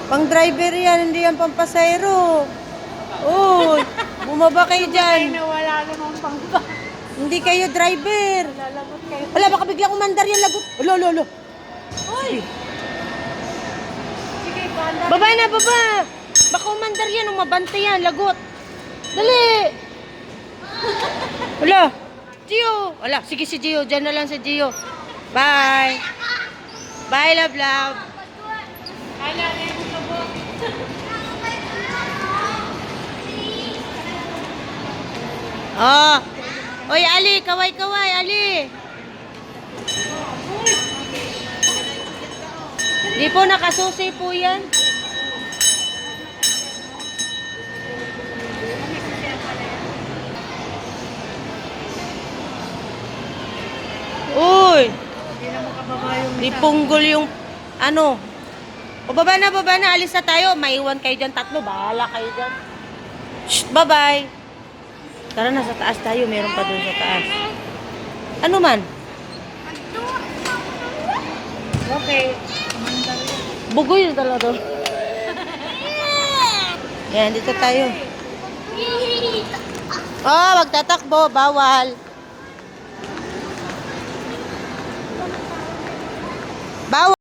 Pang driver yan, hindi yan pang pasahero. Uy, bumaba kayo dyan. Wala namang pangba. Hindi kayo driver. Lalagot kayo. Wala, baka biglang umandar yan, lagot. Alo. Uy! Sige, panda. Baba na, baba. Baka umandar yan, umabante yan, lagot. Dali. Wala. Gio. Wala, sige si Gio. Diyan na lang si Gio. Bye. Bye, love. Ala, mo sa bo. Oh. Oy, Ali, kaway, Ali. Di po, nakasusi po yan. Uy. Hindi na makababa yung Di punggol yung ano. O baba na. Alis na tayo. Maiwan kayo dyan tatlo. Bahala kayo dyan. Shh, bye-bye. Tara na, sa taas tayo. Meron pa doon sa taas. Ano man? Okay. Bugoy na talaga. Yan, dito tayo. Oh, magtatakbo. Bawal. Bawal.